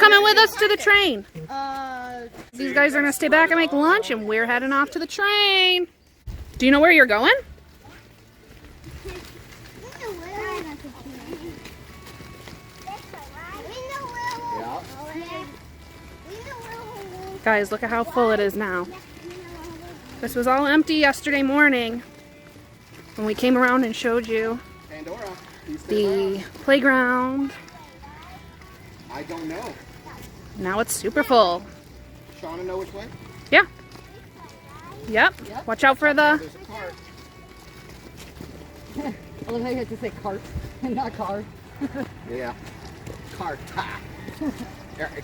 coming with us to the train? These guys are going to stay back and make lunch, and we're heading off to the train. Do you know where you're going? Guys, look at how full it is now. This was all empty yesterday morning when we came around and showed you the playground. I don't know. Now it's super full. Shauna know which way? Yeah. Yep. Watch out for the... There's a cart. I love how you have to say cart and not car. Yeah. Cart.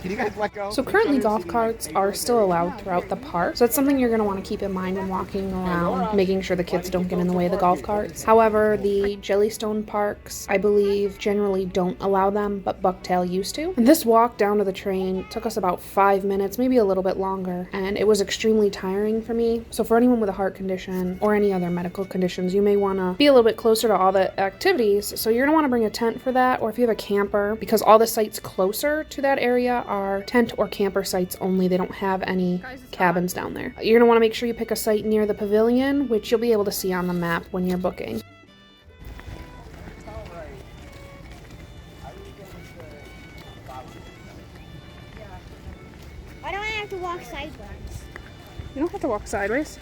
Can you guys let go? So currently golf carts are still allowed throughout the park. So that's something you're going to want to keep in mind when walking around, making sure the kids don't get in the way of the golf carts. However, the Jellystone parks, I believe, generally don't allow them, but Bucktail used to. And this walk down to the train took us about 5 minutes, maybe a little bit longer, and it was extremely tiring for me. So for anyone with a heart condition or any other medical conditions, you may want to be a little bit closer to all the activities. So you're going to want to bring a tent for that, or if you have a camper, because all the sites closer to that area are tent or camper sites only. They don't have any cabins down there. You're going to want to make sure you pick a site near the pavilion, which you'll be able to see on the map when you're booking. Why don't I have to walk sideways? You don't have to walk sideways.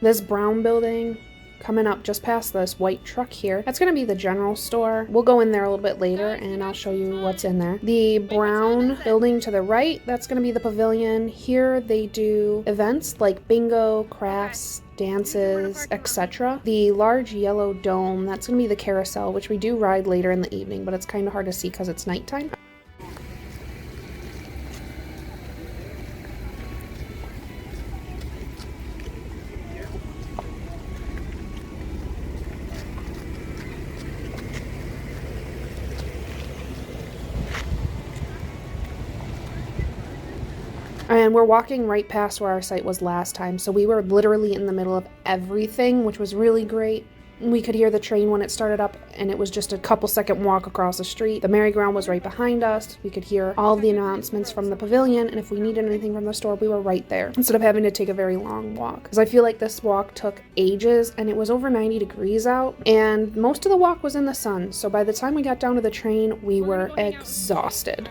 This brown building coming up just past this white truck here, that's going to be the general store. We'll go in there a little bit later and I'll show you what's in there. The brown building to the right, that's going to be the pavilion. Here they do events like bingo, crafts, dances, etc. The large yellow dome, that's going to be the carousel, which we do ride later in the evening, but it's kind of hard to see because it's nighttime. And we're walking right past where our site was last time, so we were literally in the middle of everything, which was really great. We could hear the train when it started up, and it was just a couple second walk across the street. The merry-go-round was right behind us. We could hear all of the announcements from the pavilion, and if we needed anything from the store, we were right there, instead of having to take a very long walk. Because I feel like this walk took ages, and it was over 90 degrees out, and most of the walk was in the sun, so by the time we got down to the train, we were exhausted.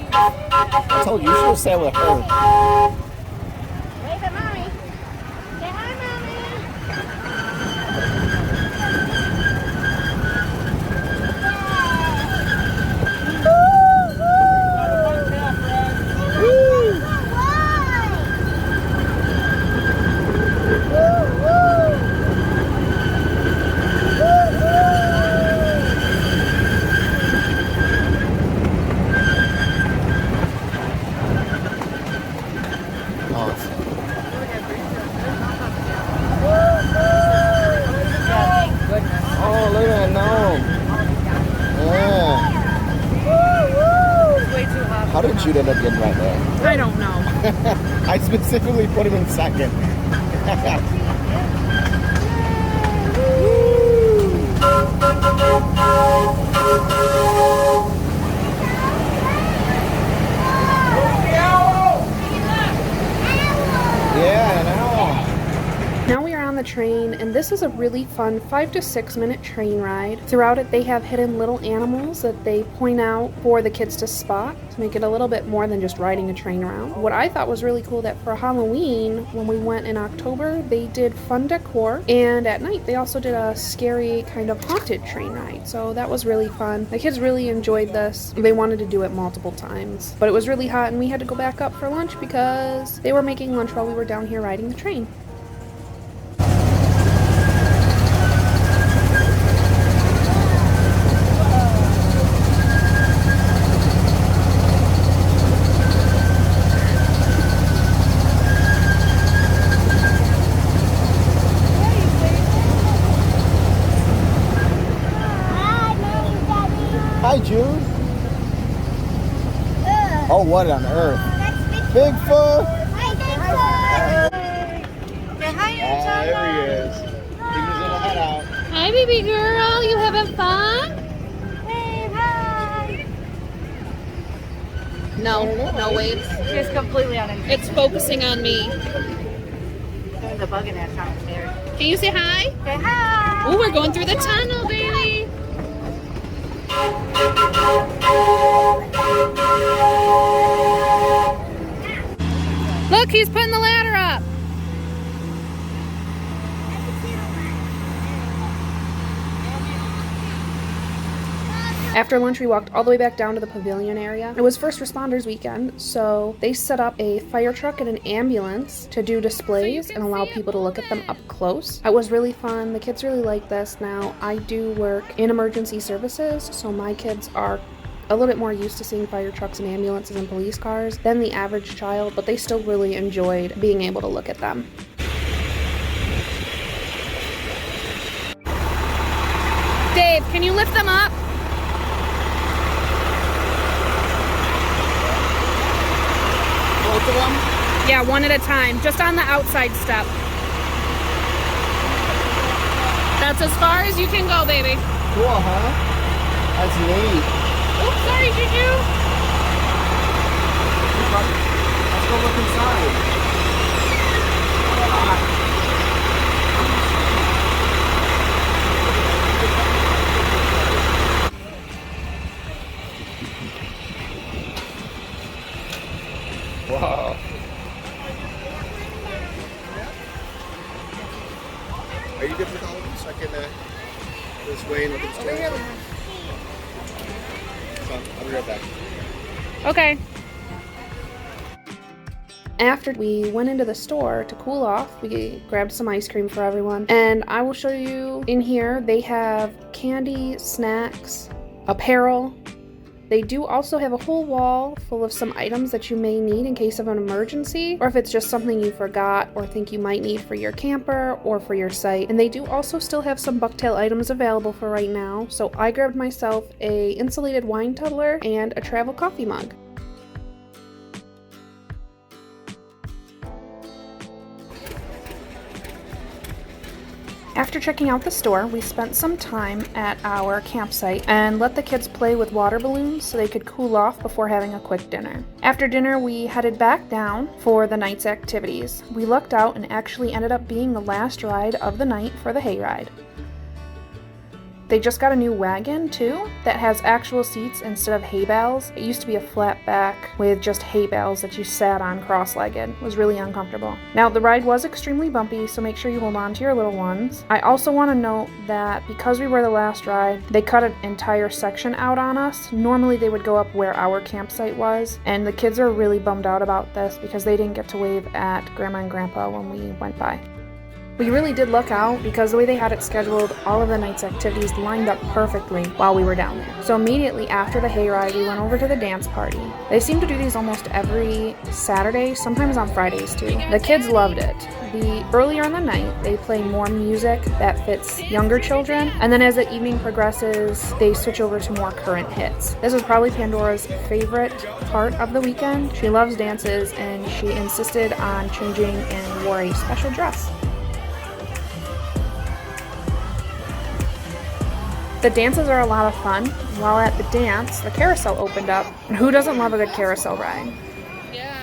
I told you, you should have said with her. Wave at mommy. Say hi, Oh, look at that gnome. Yeah. How did Jude end up getting right there? I don't know. I specifically put him in second. Yeah, an owl. Now we are on the train, and this is a really fun 5 to 6 minute train ride. Throughout it, they have hidden little animals that they point out for the kids to spot to make it a little bit more than just riding a train around. What I thought was really cool, that for Halloween, when we went in October, they did fun decor, and at night they also did a scary kind of haunted train ride. So that was really fun. The kids really enjoyed this. They wanted to do it multiple times, but it was really hot and we had to go back up for lunch because they were making lunch while we were down here riding the train. Hi, Jude. Oh, what on earth? Bigfoot! Hi, Bigfoot! Say hi, There he is. Hi, baby girl. You having fun? Wave hi. No, no waves. Just completely uninterested. It's focusing on me. Doing the bug in that downstairs. Can you say hi? Say hi. Oh, we're going through the tunnel, baby. Look, he's putting the ladder up. After lunch, we walked all the way back down to the pavilion area. It was first responders weekend, so they set up a fire truck and an ambulance to do displays and allow people to look at them up close. It was really fun. The kids really like this. Now, I do work in emergency services, so my kids are a little bit more used to seeing fire trucks and ambulances and police cars than the average child, but they still really enjoyed being able to look at them. Dave, can you lift them up? Both of them? Yeah, one at a time, just on the outside step. That's as far as you can go, baby. Cool, huh? That's neat. Oops, sorry, Juju. Let's go look inside. Wow. Are you good with all of them? So I can this way and look at the store? So, I'll be right back. Okay. After we went into the store to cool off, we grabbed some ice cream for everyone. And I will show you in here, they have candy, snacks, apparel. They do also have a whole wall full of some items that you may need in case of an emergency, or if it's just something you forgot or think you might need for your camper or for your site. And they do also still have some Bucktail items available for right now. So I grabbed myself a insulated wine tumbler and a travel coffee mug. After checking out the store, we spent some time at our campsite and let the kids play with water balloons so they could cool off before having a quick dinner. After dinner, we headed back down for the night's activities. We lucked out and actually ended up being the last ride of the night for the hayride. They just got a new wagon too that has actual seats instead of hay bales. It used to be a flat back with just hay bales that you sat on cross-legged. It was really uncomfortable. Now the ride was extremely bumpy, so make sure you hold on to your little ones. I also want to note that because we were the last ride, they cut an entire section out on us. Normally they would go up where our campsite was, and the kids are really bummed out about this because they didn't get to wave at Grandma and Grandpa when we went by. We really did luck out because the way they had it scheduled, all of the night's activities lined up perfectly while we were down there. So immediately after the hayride, we went over to the dance party. They seem to do these almost every Saturday, sometimes on Fridays too. The kids loved it. Earlier in the night, they play more music that fits younger children, and then as the evening progresses, they switch over to more current hits. This was probably Pandora's favorite part of the weekend. She loves dances, and she insisted on changing and wore a special dress. The dances are a lot of fun. While at the dance, the carousel opened up. And who doesn't love a good carousel ride? Yeah.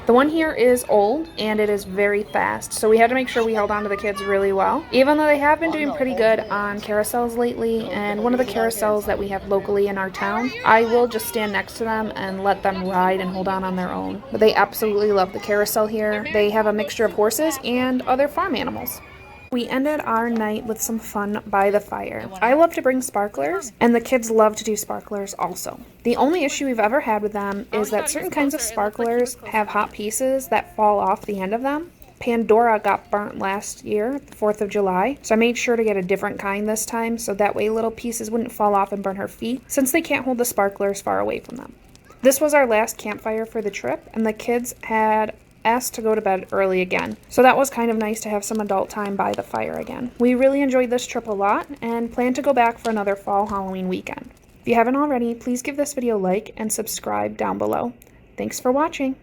The one here is old, and it is very fast, so we had to make sure we held on to the kids really well. Even though they have been doing pretty good on carousels lately, and one of the carousels that we have locally in our town, I will just stand next to them and let them ride and hold on their own. But they absolutely love the carousel here. They have a mixture of horses and other farm animals. We ended our night with some fun by the fire. I love to bring sparklers, and the kids love to do sparklers also. The only issue we've ever had with them is that certain kinds of sparklers have hot pieces that fall off the end of them. Pandora got burnt last year, the 4th of July, so I made sure to get a different kind this time so that way little pieces wouldn't fall off and burn her feet, since they can't hold the sparklers far away from them. This was our last campfire for the trip, and the kids had asked to go to bed early again. So that was kind of nice to have some adult time by the fire again. We really enjoyed this trip a lot and plan to go back for another fall Halloween weekend. If you haven't already, please give this video a like and subscribe down below. Thanks for watching.